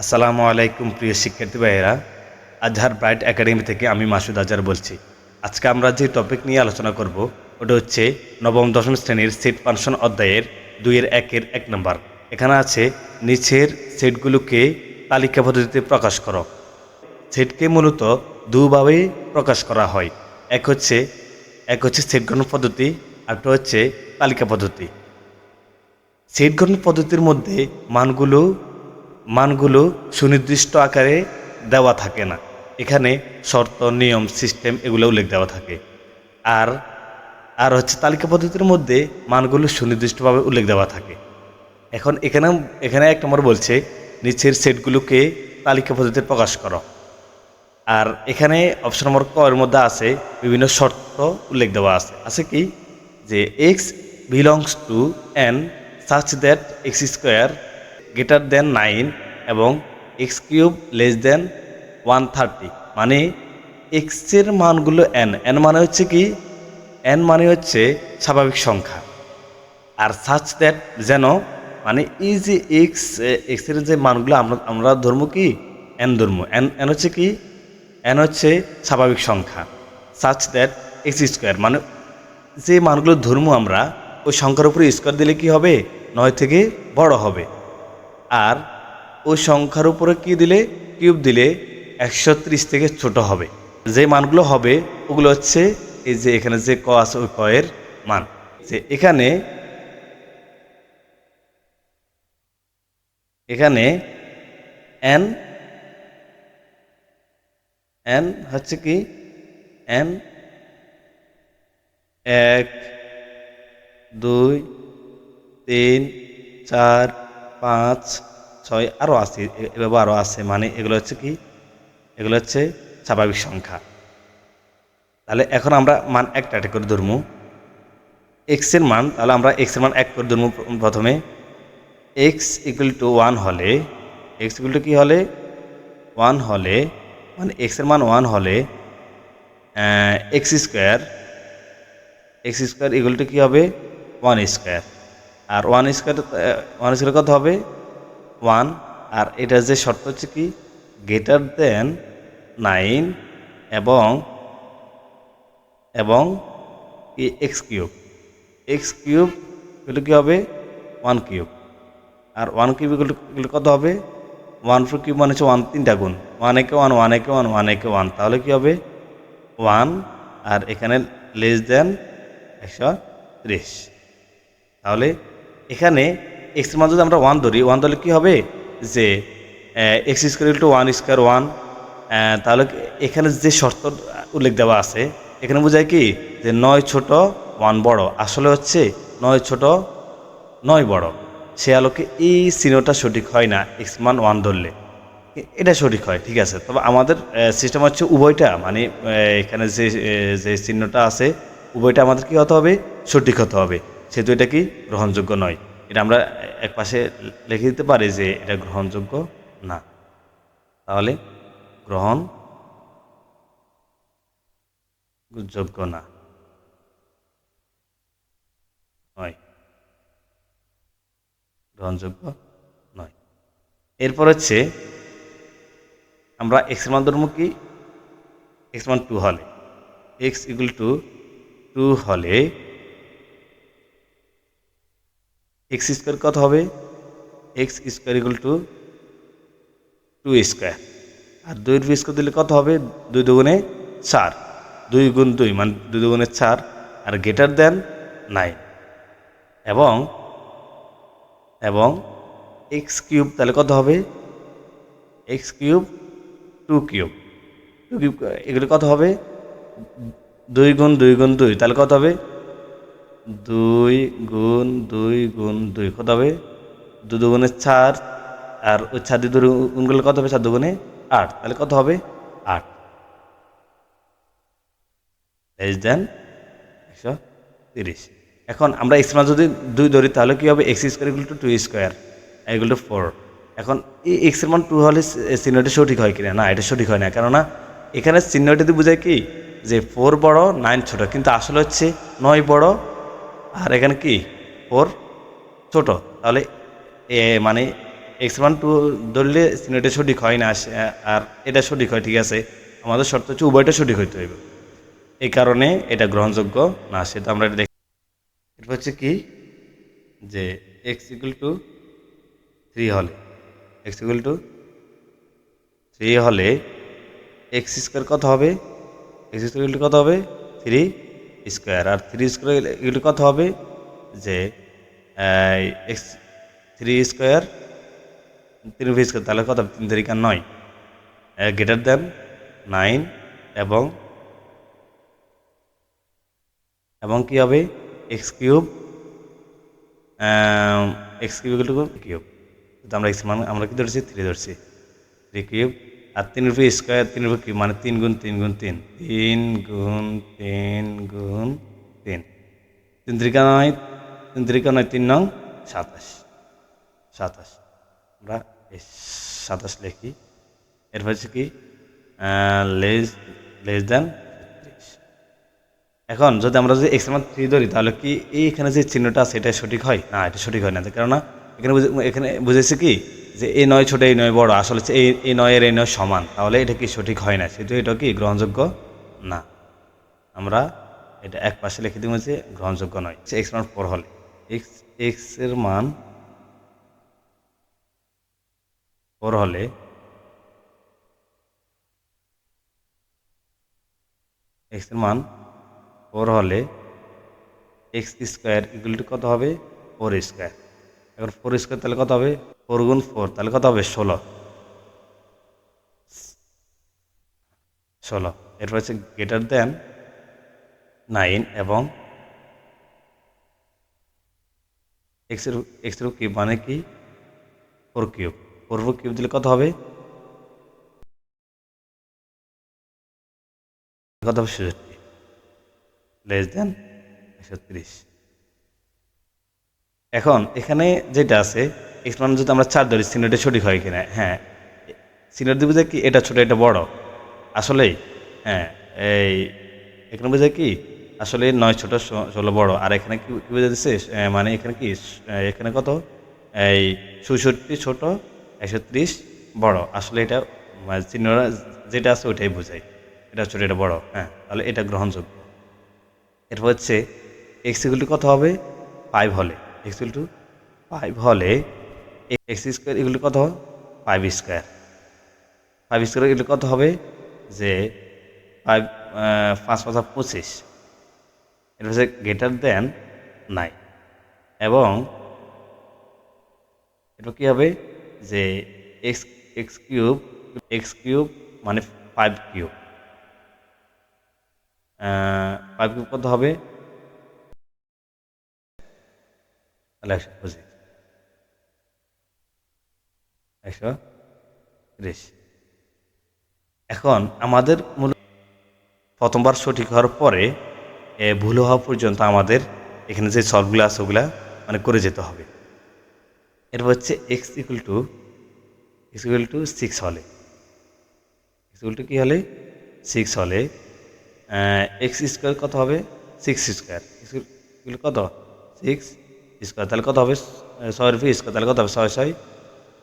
আসসালামু আলাইকুম প্রিয় শিক্ষার্থী ভাইয়েরা, আজহার ব্রাইট একাডেমি থেকে আমি মাসুদ আজহার বলছি। আজকে আমরা যে টপিক নিয়ে আলোচনা করব ওটা হচ্ছে নবম দশম শ্রেণীর সেট ফাংশন অধ্যায়ের 2-1 1 নম্বর। এখানে আছে নিচের সেটগুলোকে তালিকা পদ্ধতিতে প্রকাশ করো। সেটকে মূলত দুভাবে প্রকাশ করা হয়। এক হচ্ছে সেট গঠন পদ্ধতি, আরেকটা হচ্ছে তালিকা পদ্ধতি। সেট গঠন পদ্ধতির মধ্যে মানগুলো সুনির্দিষ্ট আকারে দেওয়া থাকে না। এখানে শর্ত, নিয়ম, সিস্টেম এগুলো উল্লেখ দেওয়া থাকে। আর আর হচ্ছে তালিকা পদ্ধতির মধ্যে মানগুলো সুনির্দিষ্টভাবে উল্লেখ দেওয়া থাকে। এখন এখানে 1 নম্বর বলছে নিচের সেটগুলোকে তালিকা পদ্ধতিতে প্রকাশ করো। আর এখানে অপশন নম্বর ক এর মধ্যে আছে বিভিন্ন শর্ত উল্লেখ দেওয়া আছে কি যে x belongs to n such that x square greater than 9 এবং x কিউব লেস দেন 130। মানে x এর মানগুলো n মানে হচ্ছে কি, n মানে হচ্ছে স্বাভাবিক সংখ্যা। আর such that যেন মানে এই যে x এর যে মানগুলো আমরা ধর্ম কি n ধর্ম, n হচ্ছে কি, n হচ্ছে স্বাভাবিক সংখ্যা। such that x স্কোয়ার মানে যে মানগুলো ধর্ম আমরা ওই সংখ্যার উপরে স্কোয়ার দিলে কি হবে, 9 থেকে বড় হবে। আর ওই সংখ্যার উপরে কি দিলে, কিউব দিলে 130 থেকে ছোট হবে। যে মানগুলো হবে ওগুলো হচ্ছে এই যে এখানে যে ক আছে ওই ক এর মান। যে এখানে n হচ্ছে কি, n 1 2 3 4 5 6 আরও আছে, এভাবে আরও আছে। মানে এগুলো হচ্ছে কি, এগুলো হচ্ছে স্বাভাবিক সংখ্যা। তাহলে এখন আমরা মান একটা করে ধরবো এক্স এর মান। তাহলে আমরা এক্স এর মান 1 করে ধরবো প্রথমে। x = 1 হলে, x = কি হলে 1 হলে, মানে x এর মান 1 হলে x স্কোয়ার = কি হবে 1 স্কোয়ার। আর 1 স্কোয়ার কত হবে 1। আর এটা যে শর্ত হচ্ছে কি গ্রেটার দেন 9 এবং এক্স কিউব এগুলো কি হবে 1 কিউব। আর 1 কিউব এগুলো কত হবে 1 4 কিউব মানে হচ্ছে 1 3টা গুণ, 1 একে 1 1 একে 1 1 একে 1, তাহলে কি হবে 1। আর এখানে লেস দেন 130। তাহলে এখানে এক্স এর মান যদি আমরা 1 ধরি, 1 ধরলে কি হবে যে x = 1 স্কোয়ার 1। তাহলে এখানে যে শর্ত উল্লেখ দেওয়া আছে এখানে বোঝায় কি যে 9 ছোট 1 বড়। আসলে হচ্ছে 9 ছোট 9 বড়। সে আলোকে এই চিহ্নটা সঠিক হয় না, x মান 1 ধরলে এটা সঠিক হয়, ঠিক আছে। তবে আমাদের সিস্টেম হচ্ছে উভয়টা, মানে এখানে যে চিহ্নটা আছে উভয়টা আমাদের কি হতে হবে, সঠিক হতে হবে। সেহেতু এটা কি গ্রহণযোগ্য নয়। এটা আমরা এক পাশে লিখে দিতে পারি যে এটা গ্রহণযোগ্য না। তাহলে গ্রহণযোগ্য না নয়, গ্রহণযোগ্য নয়। এরপর হচ্ছে আমরা x এর মান ধরবো কি, x মান 2 হলে, x = 2 হলে x স্কোয়ার কত হবে, x স্কোয়ার = 2 স্কোয়ার। আর 2 এর স্কোয়ার দিলে কত হবে 2 দুগুণে 4, 2 গুণ 2 মানে 2 দুগুণে 4। আর গ্রেটার দেন 9 এবং x কিউব, তাহলে কত হবে x কিউব 2 কিউব এগুলো কত হবে 2 গুণ 2 গুণ 2, তাহলে কত হবে 2 গুণ 2 গুণ 2 কত হবে 2 দুগুণে 4। আর ওই 4 দিয়ে গুণগুলো কত হবে 4 দুগুণে 8, তাহলে কত হবে 8 লেস দেন 130। এখন আমরা x মান যদি 2 ধরি তাহলে কি হবে x স্কোয়ার = 2 স্কোয়ার = 4। এখন এই x এর মান 2 হলে চিহ্নটি সঠিক হয় কিনা, না এটা সঠিক হয় না। কেননা এখানে চিহ্নটিতে বোঝায় কি যে 4 বড় 9 ছোট, কিন্তু আসলে হচ্ছে 9 বড় আর এখানে কি 4 ছোট। তাহলে মানে এক্স মান টু ধরলে সিনোটা সঠিক হয় না, আর এটা সঠিক হয়, ঠিক আছে। আমাদের শর্ত হচ্ছে উভয়টা সঠিক হইতে হইবে, এই কারণে এটা গ্রহণযোগ্য না। সেটা আমরা এটা দেখি। এটা হচ্ছে কি, যে এক্স ইকুয়াল টু 3 হলে, এক্স ইকুয়াল টু 3 হলে এক্স স্কোয়ার কত হবে, এক্স স্কোয়ার কত হবে 3 স্কোয়ার, আর 3 স্কোয়ার এগুলো কত হবে, যে এক্স 3 স্কোয়ার 3 স্কোয়ার, তাহলে কত হবে 3 3 9, গ্রেটার দেন 9, এবং কি হবে x cube, x cube equal two cube, তো আমরা এক্স মান আমরা কি ধরছি 3 ধরছি, 3 কিউব, আর 3 উপর স্কোয়ার 3 উপর কিউব মানে 3 গুণ 3 গুণ 3, 3 গুণ 3 গুণ 3, 3 3 9, 3 3 9, 3 9 27, 27 আমরা এই 27 লিখি। এরপর হচ্ছে কি লেস লেস দেন 30। এখন যদি আমরা যদি এক্স এর মান 3 ধরি, তাহলে কি এইখানে যে চিহ্নটা আছে এটা সঠিক হয় না, এটা সঠিক হয় না, কেননা এখানে বুঝেছি কি, যে এই 9 ছোট এই 9 বড়, আসলে এই 9 এর এই 9 সমান, তাহলে এটা কি সঠিক হয় না, সেহেতু এটা কি গ্রহণযোগ্য না। আমরা এটা এক পাশে লিখে দিব যে গ্রহণযোগ্য নয়। এক্স মান 4 হলে, এক্স এর মান 4 হলে এক্স এর মান 4 হলে এক্স স্কোয়ার ইকুয়াল টু কত হবে 4 স্কোয়ার। এখন 4 স্কোয়ার তাহলে কত হবে, 4 গুণ 4 তাহলে কত হবে 16, 16। এরপর হচ্ছে গ্রেটার দেন 9, এবং এক্সের কিউব মানে কি 4 কিউব, 4 কিউব দিলে কত হবে, কত হবে 67, লেস দেন 130। এখন এখানে যেটা আছে এক্স মান যদি আমরা 4 ধরি, সিনোটা সঠিক হয় কিনা, হ্যাঁ সিনোর দিয়ে বোঝায় কি এটা ছোট এটা বড়, আসলেই হ্যাঁ এই এখানে বোঝায় কি আসলে 9 ছোট 16 বড়, আর এখানে কি কি বোঝা যাচ্ছে, মানে এখানে কি এখানে কত এই 66 ছোট 130 বড়, আসলে এটা চিহ্নরা যেটা আছে ওইটাই বোঝায়, এটা ছোট এটা বড়, হ্যাঁ তাহলে এটা গ্রহণযোগ্য। এরপর হচ্ছে এক্স ইকুয়াল টু কত হবে 5 হলে, এক্স ইকুয়াল টু 5 হলে এক্স স্কোয়ার ইকুয়াল টু কত 5 স্কোয়ার, 5 স্কোয়ার ইকুয়াল টু কত হবে, যে 5 5 5 25, এটা হচ্ছে গ্রেটার দেন 9, এবং এটা কী হবে, যে এক্স এক্স কিউব মানে 5 কিউব, 5 কিউব কত হবে, তাহলে 125, 130। এখন আমাদের মূল প্রথমবার সঠিক হওয়ার পরে ভুল হওয়া পর্যন্ত আমাদের এখানে যে সলভগুলো আছে ওগুলা মানে করে যেতে হবে। এরপর হচ্ছে এক্স ইকুয়াল টু 6 হলে, এক্স ইকুয়াল টু কী হলে 6 হলে এক্স স্কোয়ার কত হবে 6 স্কোয়ার, এক্স কত 6 স্কোয়ার, তাহলে কত হবে 6 রুপি স্কোয়ার, তাহলে কত হবে 6 6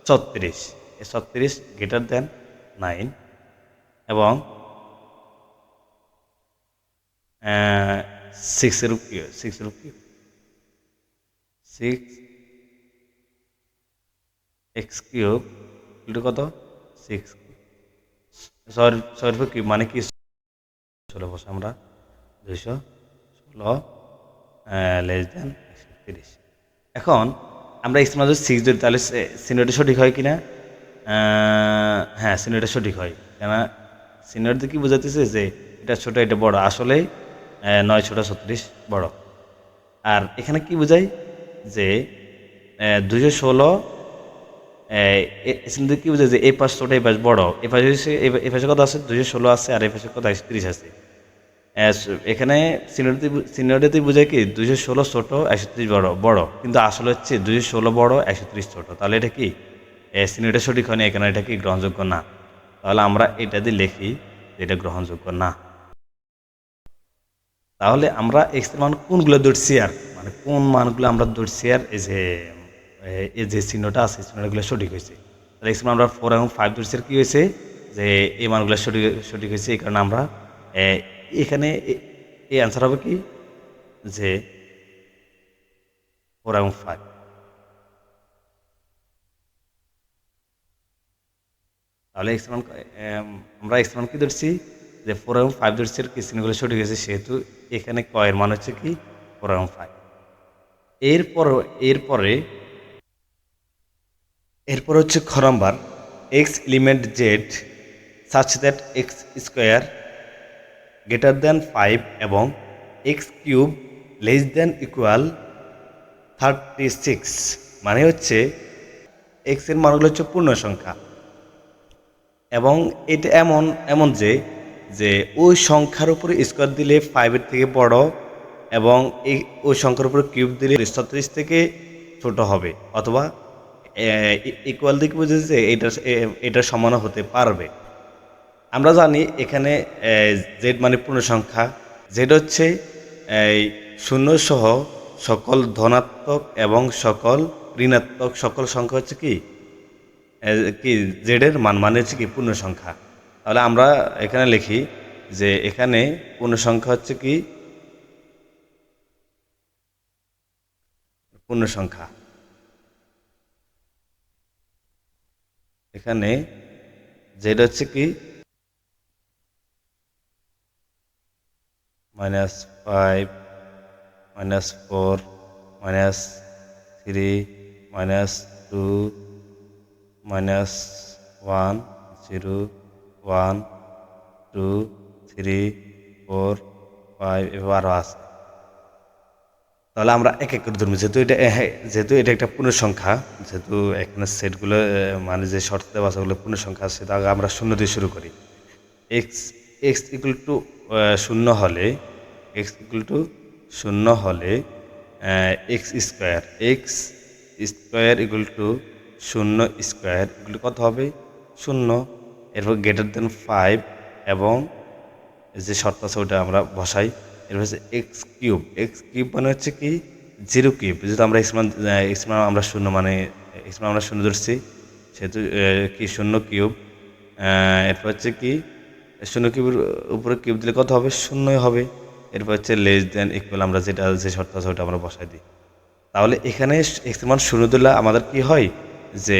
36, 36 গ্রেটার দেন 9, এবং 6 এর কিউব, 6 এর cube 6 x cube equal two কত 6, 6 রুপি কিউব মানে কি 16 বসে আমরা 216 লেস দেন 130। এখন আমরা এক্স মান যদি 6 ধরি, তাহলে সিনোটা সঠিক হয় কিনা, হ্যাঁ সিনোটা সঠিক হয়, কেন সিনোর দিয়ে কি বোঝাতেছে যে এটা ছোট এটা বড়, আসলে 9 ছোট 36 বড়, আর এখানে কি বোঝায় যে 216 এখানে কি বোঝায় যে এই পাশ ছোট এই পাশ বড়, এই পাশে কত আছে 216 আছে, আর এই পাশে কত 130 আছে, এখানে সিনিয়রিটি বোঝায় কি 216 ছোট 130 বড় বড়, কিন্তু আসলে হচ্ছে 216 বড় 130 ছোট, তাহলে এটা কি সিনিয়রিটি সঠিক হয়নি, এখানে এটা কি গ্রহণযোগ্য না, তাহলে আমরা এটা দিয়ে লিখি যে এটা গ্রহণযোগ্য না। তাহলে আমরা এক্স এর মান কোনগুলো ধরছি, আর মানে কোন মানগুলো আমরা ধরছি, আর এই যে এই যে চিহ্নটা আছে চিহ্নগুলো সঠিক হয়েছে। তাহলে এক্স মান আমরা 4 এবং 5 ধরছি, আর কি হয়েছে যে এই মানগুলো সঠিক সঠিক হয়েছে। এই কারণে আমরা এখানে এই অ্যান্সার হবে কি যে 4 এবং 5। তাহলে এক্স মান আমরা এক্স মান কি ধরছি যে 4 এবং 5 ধরছি, আর কি চিহ্নগুলো সঠিক হয়েছে, সেহেতু এখানে ক এর মান হচ্ছে কি 4 এবং 5। এরপর এরপরে এরপর হচ্ছে খ number, x element Z such that x square greater than 5 এবং x cube less than equal 36। মানে হচ্ছে এক্স এর মানগুলো হচ্ছে পূর্ণ সংখ্যা, এবং এটা এমন এমন যে যে ওই সংখ্যার উপরে স্কোয়ার দিলে 5-এর থেকে বড়, এবং এই ওই সংখ্যার উপরে কিউব দিলে 36 থেকে ছোট হবে, অথবা ইকুয়াল দিকে বুঝেছে এটার সমানও হতে পারবে। আমরা জানি এখানে জেড মানে পূর্ণ সংখ্যা, জেড হচ্ছে এই শূন্য সহ সকল ধনাত্মক এবং সকল ঋণাত্মক সকল সংখ্যা হচ্ছে কি কি জেডের মান মানে হচ্ছে কি পূর্ণ সংখ্যা। তাহলে আমরা এখানে লিখি যে এখানে পূর্ণ সংখ্যা হচ্ছে কি পূর্ণ সংখ্যা, এখানে জেড হচ্ছে কি -5 -4 -3 -2 -1 0 1 2 3 4 5 এবার আছে। তাহলে আমরা এক এক করে ধরবো, যেহেতু এটা একটা পূর্ণ সংখ্যা, যেহেতু এখানে সেটগুলো মানে যে শর্ত দেওয়া আছে ওগুলো পূর্ণ সংখ্যা আছে, তাহলে আমরা শূন্য দিয়ে শুরু করি। এক্স এক্স ইকুয়াল টু শূন্য হলে এক্স ইকুয়াল টু শূন্য হলে এক্স স্কোয়ার ইকুয়াল টু শূন্য স্কোয়ার ইকুয়াল টু কত হবে শূন্য। এরপর গ্রেটার দেন 5 এবং যে শর্ত আছে ওটা আমরা বসাই। এরপর হচ্ছে এক্স কিউব মানে হচ্ছে কি 0 কিউব, যেহেতু আমরা এক্স মান আমরা শূন্য মানে এক্স মান আমরা শূন্য ধরছি, সেহেতু কি শূন্য কিউব। এরপর হচ্ছে কি শূন্য কিউবের উপরে কিউব দিলে কত হবে শূন্যই হবে। এরপর হচ্ছে লেস দেন ইকুয়াল, আমরা যে শর্ত আছে ওটা আমরা বসাই দিই। তাহলে এখানে এক্স মান শূন্য দিলে আমাদের কি হয় যে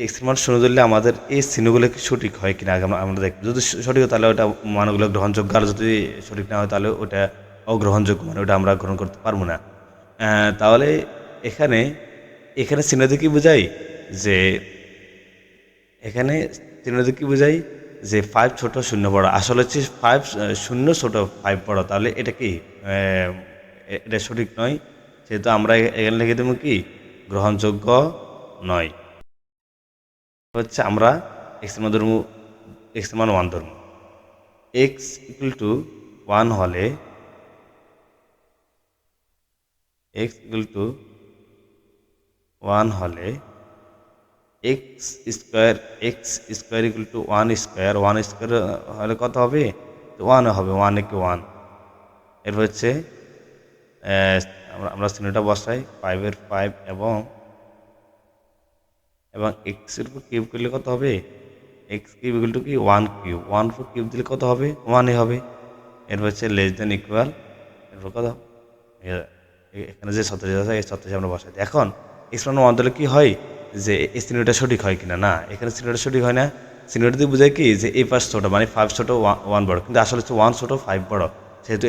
এক্স মান শূন্য দিলে আমাদের এই চিহ্নগুলো কি সঠিক হয় কিনা আগে আমরা দেখব। যদি সঠিক হয় তাহলে ওটা মানগুলো গ্রহণযোগ্য, আর যদি সঠিক না হয় তাহলে ওটা অগ্রহণযোগ্য, মানে ওটা আমরা গ্রহণ করতে পারবো না। তাহলে এখানে এখানে চিহ্ন দিয়ে কি বোঝাই যে এখানে চিহ্ন দিয়ে কি বোঝাই যে 5 ছোট শূন্য বড়, আসলে হচ্ছে 5 শূন্য ছোট 5 বড়, তাহলে এটা কি এটা সঠিক নয়, সেহেতু আমরা এখানে লিখে দেবো কি গ্রহণযোগ্য নয়। হচ্ছে আমরা এক্স মান ধর্ম এক্স মান 1 ধর্ম, এক্স ইকুয়াল টু 1 হলে এক্স ইকুয়াল টু 1 হলে x square equal to 1 square হলে কত হবে 1 হবে, 1 একে 1। এরপর হচ্ছে আমরা চিহ্নটা বসাই 5-এর 5 এবং এক্সের উপর কিউব করলে কত হবে এক্স কিউব ইকুয়াল টু কি 1 কিউব, 1 উপর কিউব দিলে কত হবে 1 হবে। এরপর হচ্ছে লেস দেন ইকুয়াল, এরপর কত এখানে যে শর্ত আছে এই শর্ত আমরা বসাই দিই। এখন এক্স মান 1 দিলে কি হয় যে এই চিহ্নটা সঠিক হয় কিনা, না এখানে চিহ্নটা সঠিক হয় না। চিহ্নটা দিয়ে বোঝায় কি যে এই পাশ ছোটো মানে 5 ছোটো 1 বড়, কিন্তু আসলে হচ্ছে 1 ছোটো 5 বড়, সেহেতু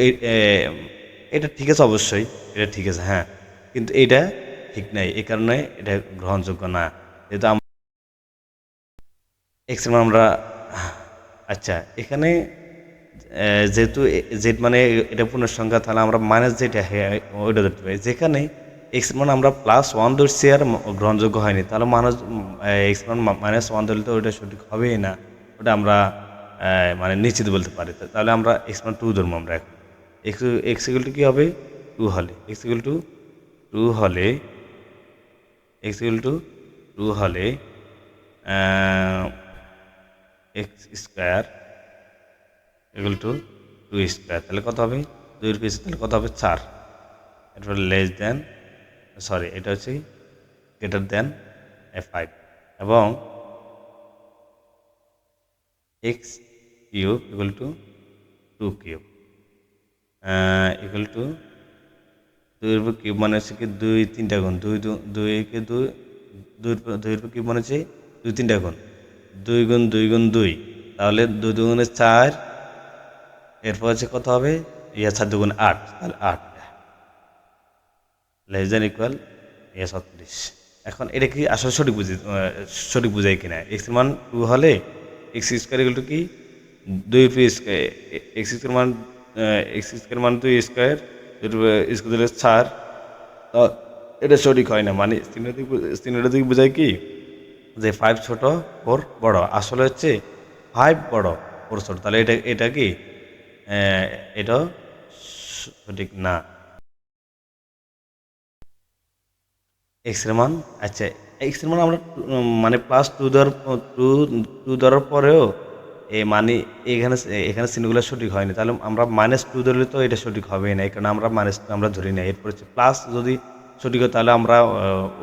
এটা ঠিক আছে, অবশ্যই এটা ঠিক আছে হ্যাঁ, কিন্তু এইটা ঠিক নাই, এই কারণে এটা গ্রহণযোগ্য না। যেহেতু এক্স মান আমরা আচ্ছা এখানে যেহেতু জেড মানে এটা পূর্ণ সংখ্যা, তাহলে আমরা মাইনাস যেটা ওইটা ধরতে পারি। যেখানে এক্স মান আমরা +1 ধরছি আর গ্রহণযোগ্য হয়নি, তাহলে এক্স মান -1 ধরলে তো ওইটা সঠিক হবেই না, ওটা আমরা মানে নিশ্চিত বলতে পারি। তাহলে আমরা এক্স মান 2 ধরবো আমরা এখন। এক্স ইকুয়াল টু কী হবে 2 হলে এক্স ইকুয়াল টু 2 হলে এক্স ইকুয়াল টু 2 হলে x square equal to 2 square, তাহলে কত হবে 2 পিস, তাহলে কত হবে 4। এরপর লেস দেন সরি এটা হচ্ছে গ্রেটার দেন 5 এবং x cube equal two 2 cube equal two 2 এর কিউব মানে হচ্ছে কি 2 3টা গুণ 2 কে 2 2 এর কিউব মানে হচ্ছে 2 3টা গুণ 2 গুণ 2 গুণ 2 তাহলে 2 দুগুণে 4 এরপর হচ্ছে কত হবে 4 দুগুণ 8 তাহলে 8 লেস দেন ইকুয়াল 36। এখন এটা কি আসলে সঠিক বুঝাই কিনা এক্স এর মান 2 হলে এক্স স্কোয়ার ইকুয়াল টু কি 2 পি স্কোয়ার এক্স স্কোয়ার মান এক্স স্কোয়ার মান 2 স্কোয়ার স্কোয়ার দিলে 4 এটা সঠিক হয় না মানে সিনেটা দিকে বোঝায় কি যে 5 ছোট 4 বড় আসলে হচ্ছে 5 বড় 4 ছোট তাহলে এটা কি এটা সঠিক না এক্স এর মান আচ্ছা এক্স এর মান আমরা মানে প্লাস 2 ধরার পরেও মানে এখানে এখানে চিহ্নগুলো সঠিক হয়নি তাহলে আমরা -2 ধরলে তো এটা সঠিক হবেই না এই কারণে আমরা -2 আমরা ধরি না এরপর হচ্ছে প্লাস যদি সঠিক হয় তাহলে আমরা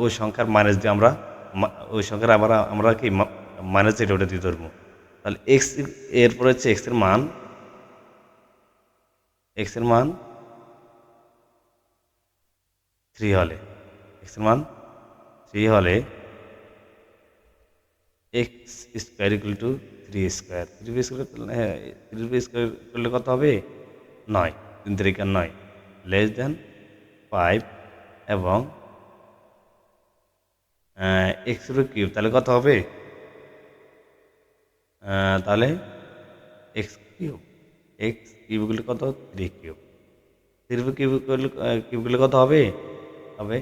ওই সংখ্যার মাইনাস দিয়ে আমরা ওই সংখ্যার আমরা কি মাইনাস এটা ওটা দিয়ে ধরবো তাহলে এক্স এরপর হচ্ছে এক্স এর মান 3 হলে এক্স এর মান 3 হলে x square equal to 3 square 3 square হ্যাঁ 3 স্কোয়ার করলে কত হবে 9 3 3 9 লেস দেন 5 এবং এক্স কিউব তাহলে কত হবে তাহলে এক্স কিউব করলে কত 3 কিউব 3 কিউব করলে কত হবে হবে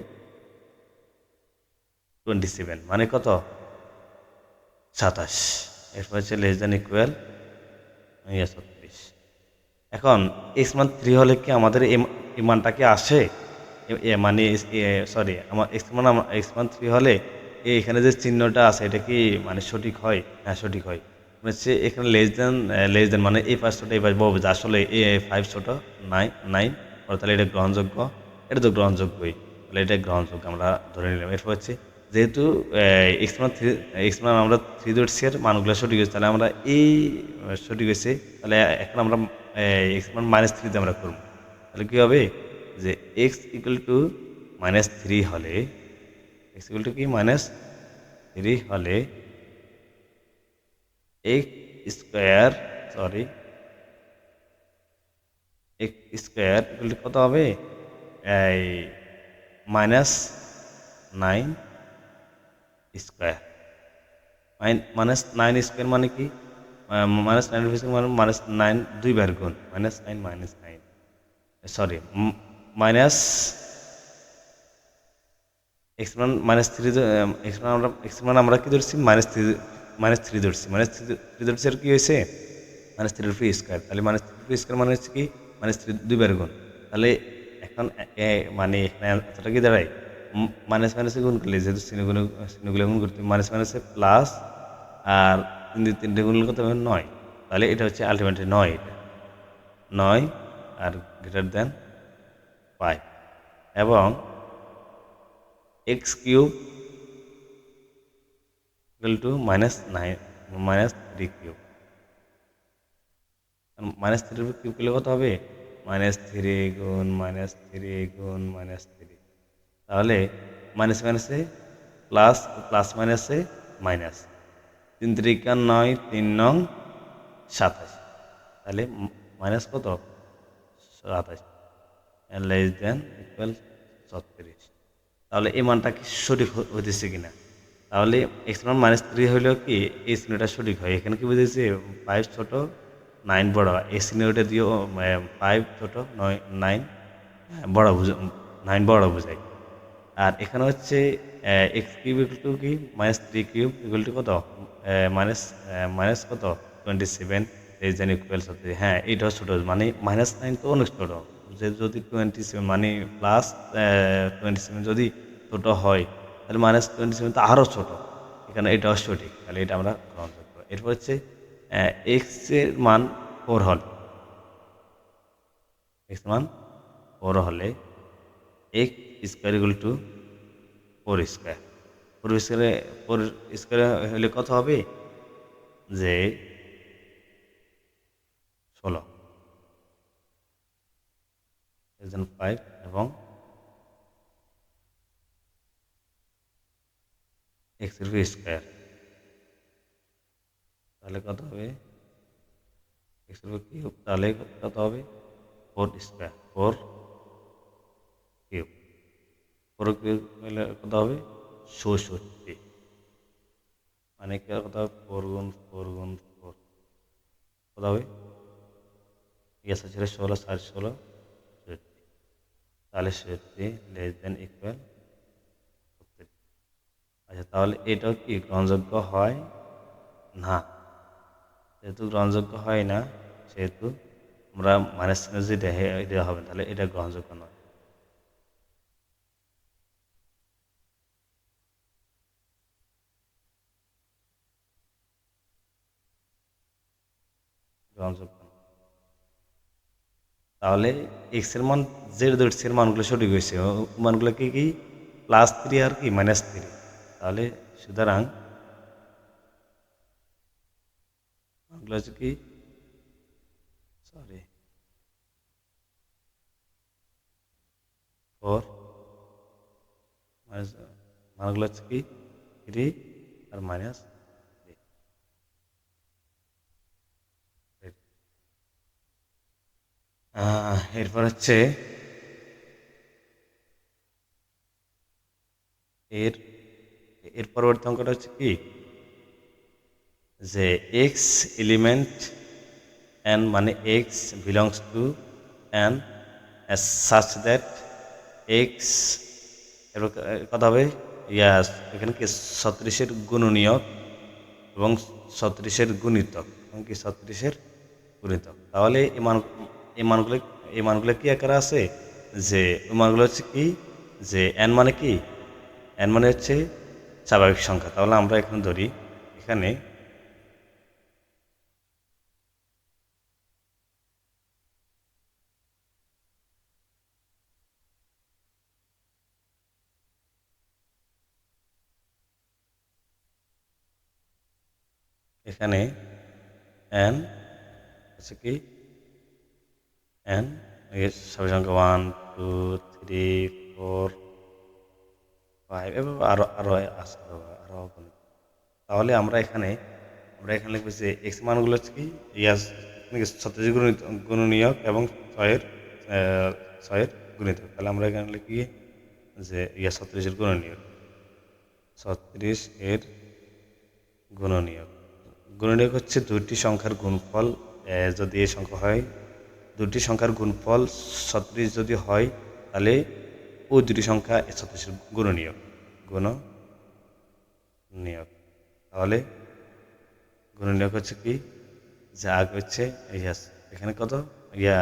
27 মানে কত 27 এরপর হচ্ছে লেস দেন ইকুয়াল 36 এখন এক্স মান 3 হলে কি আমাদের এই মানটা কি আসে মানে সরি আমার এক্স মান 3 হলে এখানে যে চিহ্নটা আছে এটা কি মানে সঠিক হয় হ্যাঁ সঠিক হয় হচ্ছে এখানে লেস দেন মানে এই 5 ছোট এই 5 বড় বুঝে আসলে এই 5 ছোট 9 তাহলে এটা গ্রহণযোগ্য এটা তো গ্রহণযোগ্যই তাহলে এটা গ্রহণযোগ্য আমরা ধরে নিলাম এরপর হচ্ছে যেহেতু এক্স মান আমরা 3 ধরছি এর মানগুলো সঠিক হয়েছে তাহলে আমরা এই সঠিক হয়েছে তাহলে এখন আমরা এক্স মান -3 দিয়ে আমরা করব তাহলে কী হবে যে এক্স ইকুয়াল টু -3 হলে এক্স ইকুয়াল টু কি -3 হলে এক্স স্কোয়ার ইকুয়াল টু কত হবে এই -9 স্কোয়ার -9 স্কোয়ার মানে কি -9 মানে -9 দুইবার গুণ -9 সরি মাইনাস এক্স মান -3 এক্স মান আমরা কি ধরছি -3 ধরছি -3 ধরছি আর কি হয়েছে -3 স্কোয়ার তাহলে -3 স্কোয়ার মানে হচ্ছে কি -3 দুইবার গুণ তাহলে এখন মানে এখানে এতটা কি দাঁড়ায় মাইনাসে গুণ করলে যেহেতু চিহ্নগুলো গুণ করতে মাইনাসে প্লাস আর 3 গুণ কত হবে 9 তাহলে এটা হচ্ছে আলটিমেটলি 9 এটা 9 আর গ্রেটার দেন 5 এবং x cube equal to -3 cube -3 cube করলে কত হবে -3 গুণ -3 গুণ -3 তাহলে মাইনাসে প্লাস প্লাস মাইনাসে মাইনাস 3 3 9 3 9 27 তাহলে মাইনাস কত 27 লেস দেন ইকুয়াল 36 তাহলে এই মানটা কি সঠিক হতেছে কিনা তাহলে এক্স মান -3 হলেও কি এই চিহ্নটা সঠিক হয় এখানে কি বুঝেছে 5 ছোট 9 বড় এই চিহ্নটা দিয়েও 5 ছোট 9 বড় 9 বড় বোঝায় আর এখানে হচ্ছে এক্স কিউব ইকুয়াল টু কি -3 কিউব ইকুয়াল টু কত মাইনাস কত 27 লেস দেন ইকুয়াল 36 হ্যাঁ এইটাও ছোটো মানে -9 তো অনেক ছোটো যে যদি 27 মানে প্লাস 27 যদি ছোটো হয় তাহলে -27 তো আরও ছোটো এখানে এটাও সঠিক তাহলে এটা আমরা গ্রহণ করবো এরপর হচ্ছে এক্সের মান 4 হলে এক্স মান 4 হলে x square equal to 4 square four square হলে কত হবে, যে 16 5 এবং এক্স এর স্কোয়ার, তাহলে কত হবে এক্স এর কিউব, তাহলে কত হবে 4 স্কোয়ার, 4 কিউব, 4 কিউব হলে কত হবে 64, মানে কি কত হবে 4 গুণ 4 গুণ 4 কত হবে, ইয়াস ছিল 16 4 16 67, তাহলে 67 লেস দেন ইকুয়াল 32। আচ্ছা, তাহলে এটাও কি গ্রহণযোগ্য হয় না, যেহেতু গ্রহণযোগ্য হয় না সেহেতু আমরা মাইনাস চিহ্ন যদি দেওয়া হবে, তাহলে এটা গ্রহণযোগ্য নয়। গ্রহণযোগ্য নয়। তাহলে এক্স এর মান জেড ধরছি এর মানগুলো সঠিক হয়েছে, মানগুলো কি কি +3 আর কি -3, তাহলে সুতরাং মানগুলো হচ্ছে কি, সরি 4 মানগুলো হচ্ছে কি 3 আর -3। এরপর হচ্ছে এর এর পরবর্তী অঙ্কটা হচ্ছে কি, যে এক্স এলিমেন্ট n মানে x belongs to n as such that x এর কথা হবে ইয়াস, এখানে কি 36-এর গুণনীয়ক এবং 36-এর গুণিতক এবং কি 36-এর গুণিতক, তাহলে এই মানগুলো কি আকারে আছে, যে ওই মানগুলো হচ্ছে কি, যে n মানে কি, n মানে হচ্ছে স্বাভাবিক সংখ্যা, তাহলে আমরা এখন ধরি এখানে এখানে n হচ্ছে কি n স্বাভাবিক সংখ্যা 1 2 3 4 5 এবং আরো আরো আছে, আরো গুণিত। তাহলে আমরা এখানে লিখবো যে এক্স মানগুলো হচ্ছে কি ইয়াস 36 গুণনীয়ক এবং 6-এর গুণিতক, তাহলে আমরা এখানে লিখি যে 36-এর গুণনীয়ক, 36-এর গুণনীয়ক। গুণনীয়ক হচ্ছে দুইটি সংখ্যার গুণফল, যদি এই সংখ্যা হয়, দুটি সংখ্যার গুণফল 36 যদি হয়, তাহলে ওই দুটি সংখ্যা 36-এর গুণনীয়ক। তাহলে গুণনীয়ক হচ্ছে কি, যে আগে হচ্ছে ইয়াস, এখানে কত ইয়া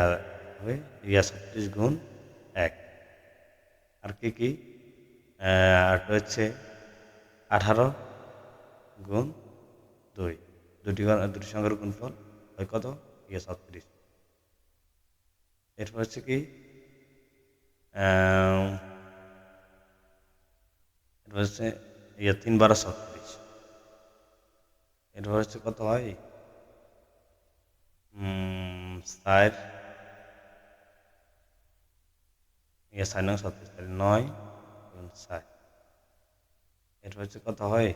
হবে 36 গুণ 1, আর কি কি আরটা হচ্ছে 18 গুণ 2, দুটি সংখ্যার গুণফল হয় কত 36। এরপর হচ্ছে কি এরপর হচ্ছে 3 12 36, এরপর হচ্ছে কত হয় 4 4 নং 36, তাহলে 9 গুণ 4, এরপর হচ্ছে কত হয়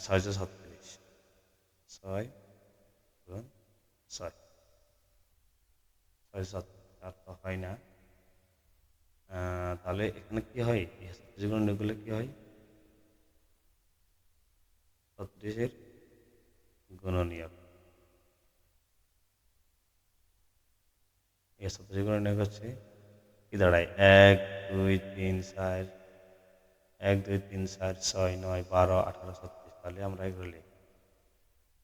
636, 6 গুণ 6, 6 তো হয় না, তাহলে এখানে কি হয় যেগুলো এগুলো কি হয় 36-এর গুণনীয়ক, 36 গুণনীয়ক হচ্ছে কি দাঁড়ায় 1 2 3 4, 1 2 3 4 6 9 12 18 36, তাহলে আমরা এগুলো লিখি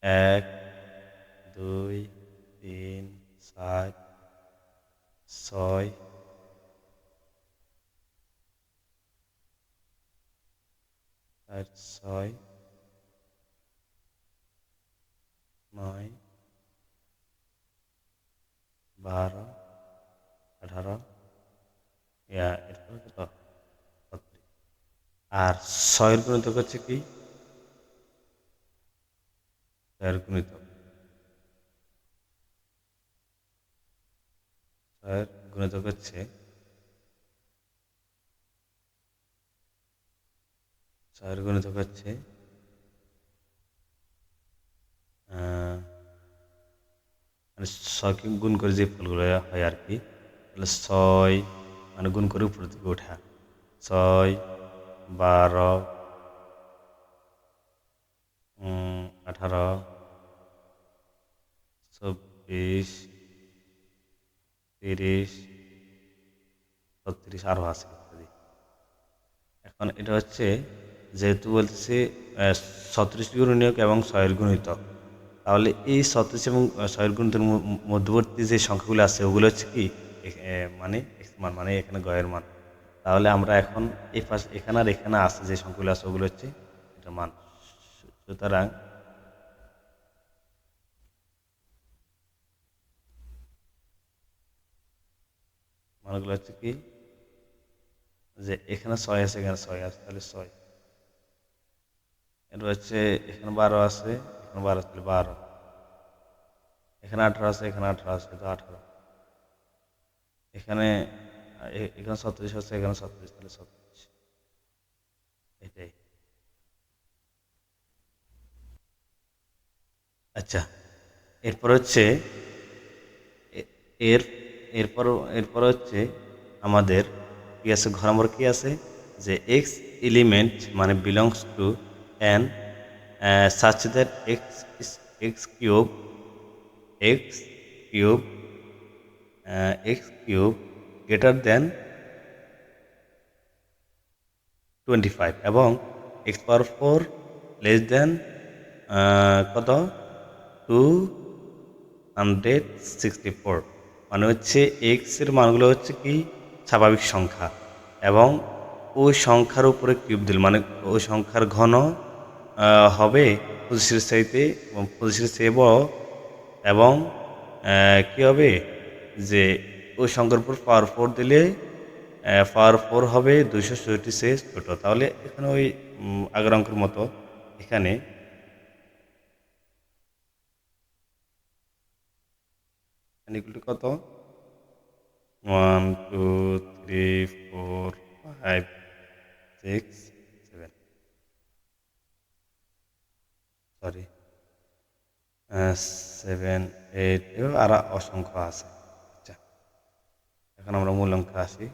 1 2 3 4 6 4 6 9 12 18 এরপর কত 36, আর 6 এর গুণিতক হচ্ছে কি? 6 এর গুণিতক, 6 এর গুণিতক হচ্ছে 6 এর গুণিতক হচ্ছে আহ, মানে 6কে গুণ করে যে ফলগুলো হয় আর কি, তাহলে 6 মানে গুণ করে উপর দিকে ওঠা, 6, 12, 18, 24, 30, 36 আরও আছে ইত্যাদি। এখন এটা হচ্ছে যেহেতু বলতেছে 36 গুণনীয়ক এবং 6 গুণিতক, তাহলে এই 36 এবং 6 গুণিতকের মধ্যবর্তী যে সংখ্যাগুলো আছে ওগুলো হচ্ছে কি মানে এক্স মান, মানে এখানে গয়ের মান। তাহলে আমরা এখন এই পাশে এখানে আর এখানে আছে যে সংখ্যাগুলো আছে ওগুলো হচ্ছে এটা মান। সুতরাং মানগুলো হচ্ছে কি, যে এখানে 6 আছে, এখানে 6 আছে, তাহলে 6। এটা হচ্ছে এখানে 12 আছে, এখানে 12 তাহলে 12, এখানে 18 আছে, এখানে 18 আছে, তো 18, এখানে এখানে 36 আছে, এখানে 36 তাহলে 36, এটাই। আচ্ছা, এরপর হচ্ছে এ- এর এরপর এরপর হচ্ছে আমাদের কি আছে, ঘর নম্বর কি আছে, যে এক্স এলিমেন্ট মানে belongs to an such that x cube x cube x cube greater than 25 এবং এক্স পাওয়ার 4 লেস দেন কত 264, মানে হচ্ছে এক্স এর মানগুলো হচ্ছে কি স্বাভাবিক সংখ্যা, এবং ওই সংখ্যার উপরে কিউব দিল মানে ওই সংখ্যার ঘন হবে 25-এর চাইতে, এবং 25-এর চেয়ে বড়, এবং কি হবে যে ওই সংখ্যার উপর পাওয়ার 4 দিলে পাওয়ার 4 হবে 264 চেয়ে ছোট। তাহলে এখানে ওই আগের অঙ্কের মতো এখানে ইকুয়াল টু কত 1 2 3 4 5 6 7, সরি 7 8 এবং আরো অসংখ্য আছে। আচ্ছা, এখন আমরা মূল অঙ্কে আসি।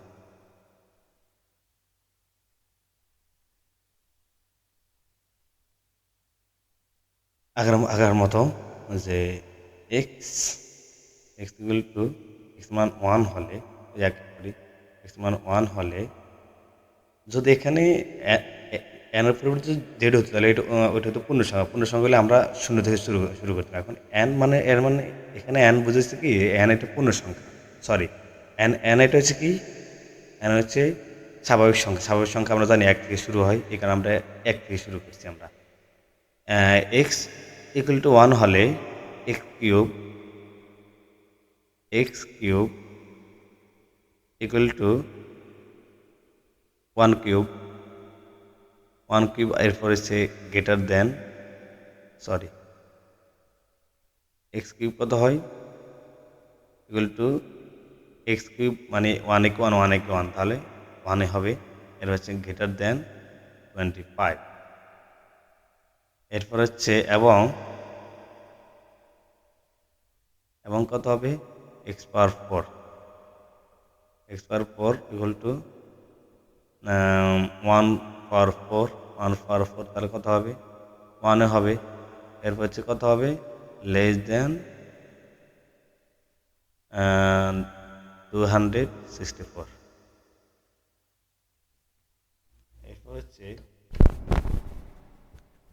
আগের মতো যে x x equal to x মান 1 হলে, এক করি, এক্স মান 1 হলে যদি এখানে এনের পরিবর্তে জেড হতো তাহলে এটা ওইটা হতো পূর্ণ সংখ্যা, পূর্ণ সংখ্যা হলে আমরা শূন্য থেকে শুরু শুরু করতাম। এখন এন মানে এর মানে এখানে এন বুঝেছে কি এন এটা পূর্ণ সংখ্যা, সরি এন এন এটা হচ্ছে কি, এন হচ্ছে স্বাভাবিক সংখ্যা, স্বাভাবিক সংখ্যা আমরা জানি 1 থেকে শুরু হয়, এই কারণে আমরা 1 থেকে শুরু করছি। আমরা এক্স ইকুয়াল টু 1 হলে x cube x cube equal two 1 cube, 1 cube এরপর হচ্ছে greater than, sorry x cube কত হয় ইকুয়াল টু এক্স কিউব মানে 1 একে 1 1 একে 1, তাহলে 1 এ হবে। এর হচ্ছে গ্রেটার দেন 25, এরপর হচ্ছে এবং কত হবে x power 4, x power 4 equal to 1 পাওয়ার 4, 1 পাওয়ার 4 তাহলে কত হবে 1 এ হবে। এরপর হচ্ছে কত হবে লেস দেন 264, এরপর হচ্ছে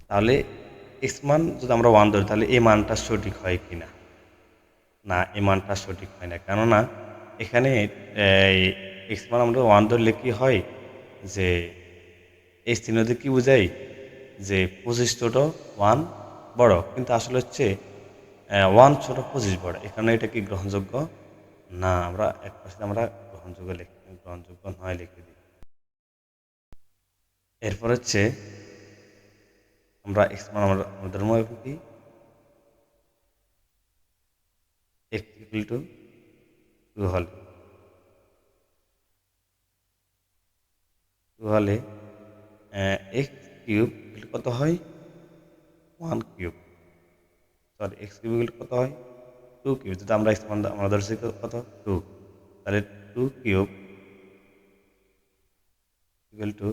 তাহলে এক্স মান যদি আমরা 1 ধরি তাহলে এই মানটা সঠিক হয় কিনা, না এই মানটা সঠিক হয় না, কেননা এখানে এক্স মান আমরা 1 ধরলে কি হয় যে এই চিহ্নতে কি বোঝায় যে 25 ছোট 1 বড়, কিন্তু আসলে হচ্ছে 1 ছোট 25 বড়, এখানে এটা কি গ্রহণযোগ্য না, আমরা এক পাশে আমরা গ্রহণযোগ্য নয় লিখে দিই। এরপর হচ্ছে আমরা এক্স মান আমাদের ধর্ম কি এক্স ইকুয়াল টু 2 হলে 2 হলে এক্স কিউব কত হয় 1 কিউব, সরি এক্স কিউব কত হয় 2 কিউব, যদি আমরা এক্স মান আমরা ধরছি কত 2, তাহলে 2 cube equal two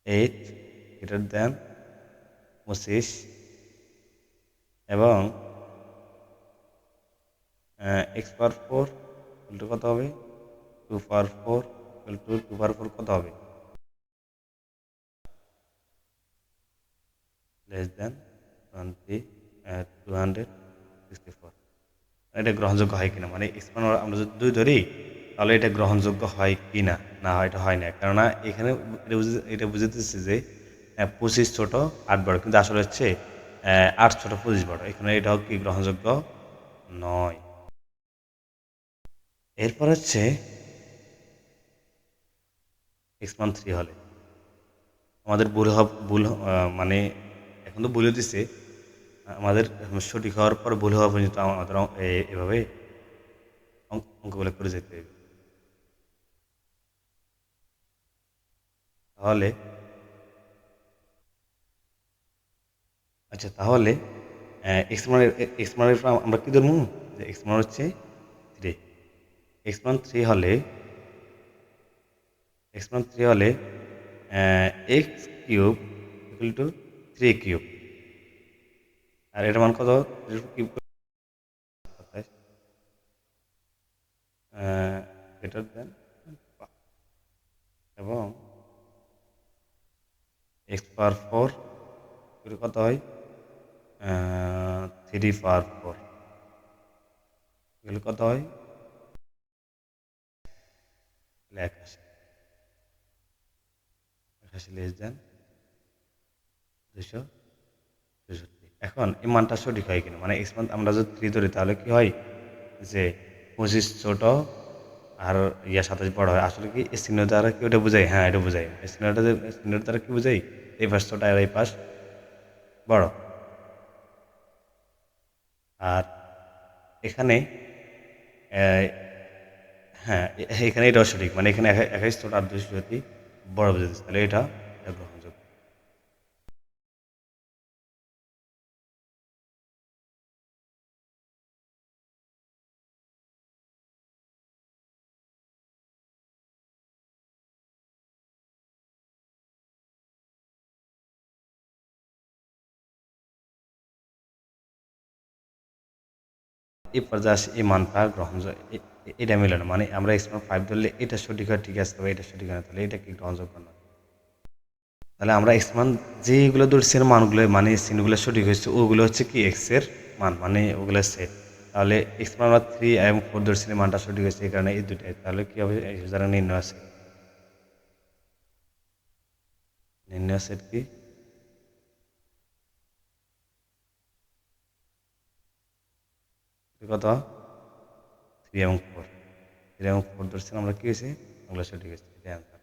8 greater than 25 এবং এক্স পাওয়ার 4 ইকুয়াল টু কত হবে 2 পাওয়ার 4 ইকুয়াল টু 2 পাওয়ার 4 কত হবে লেস দেন 264। এটা গ্রহণযোগ্য হয় কিনা, মানে এক্স মান আমরা যদি 2 ধরি তাহলে এটা গ্রহণযোগ্য হয় কি না, না হয় এটা হয় না, কেননা এখানে এটা বুঝতেছি যে 25 ছোট 8 বড়, কিন্তু আসলে হচ্ছে 8 ছোট 25 বড়, এখানে এটাও কি গ্রহণযোগ্য নয়। এরপর হচ্ছে এক্স মান 3 হলে আমাদের মানে এখন তো ভুলে দিছে, আমাদের সঠিক হওয়ার পর ভুল হওয়া পর্যন্ত আমাদের এভাবে অঙ্কগুলো করে যেতে হবে। তাহলে আচ্ছা, তাহলে এক্স মানের আমরা কি ধরবো যে এক্স মান হচ্ছে 3, এক্স মান 3 হলে এক্স মান 3 হলে x cube equal to 3 cube, আর এটার মান কত 3 কিউব গ্রেটার দেন, এবং এক্স পাওয়ার 4 কত হয় 3 পাওয়ার 4 এগুলো কত হয় 81, 81 লেস দেন 263। এখন এই মানটা সঠিক হয় কিনা, মানে এক্স মান আমরা যদি 3 ধরি তাহলে কি হয় যে 25 ছোট আর 27 বড় হয়, আসলে কি এই চিহ্ন দ্বারা কি ওটা বোঝায়, হ্যাঁ এটা বোঝায়, এই চিহ্নটার দ্বারা কি বোঝায় এই পাশ ছোট আর এই পাশ বড়। আর এখানে আহ, হ্যাঁ এখানে এটাও সঠিক, মানে এখানে 21 ছোট আর 200 বড় বোঝাচ্ছে, তাহলে এটা গ্রহণযোগ্য। এই পর্যায়ে আসে এই মানটা গ্রহণযোগ্য, এটা মিলে না, মানে আমরা এক্স মান 5 ধরলে এটা সঠিক হয় ঠিক আছে, তবে এটা সঠিক হয় না, তাহলে এটা কি গ্রহণযোগ্য না। তাহলে আমরা এক্স মান যেগুলো ধরছি এর মানগুলো মানে চিহ্নগুলো সঠিক হয়েছে ওগুলো হচ্ছে কি এক্স এর মান, মানে ওগুলো সেট। তাহলে এক্স মান আমরা 3 এবং 4 ধরছি মানটা সঠিক হয়েছে, এই কারণে এই দুটাই, তাহলে কি হবে এই যারা নির্ণয় আছে নির্ণয় সেট কি কত 3 এবং 4, 3 এবং 4 ধরছি আমরা কি হয়েছে ওগুলো সঠিক হয়েছে, এটা অ্যান্সার।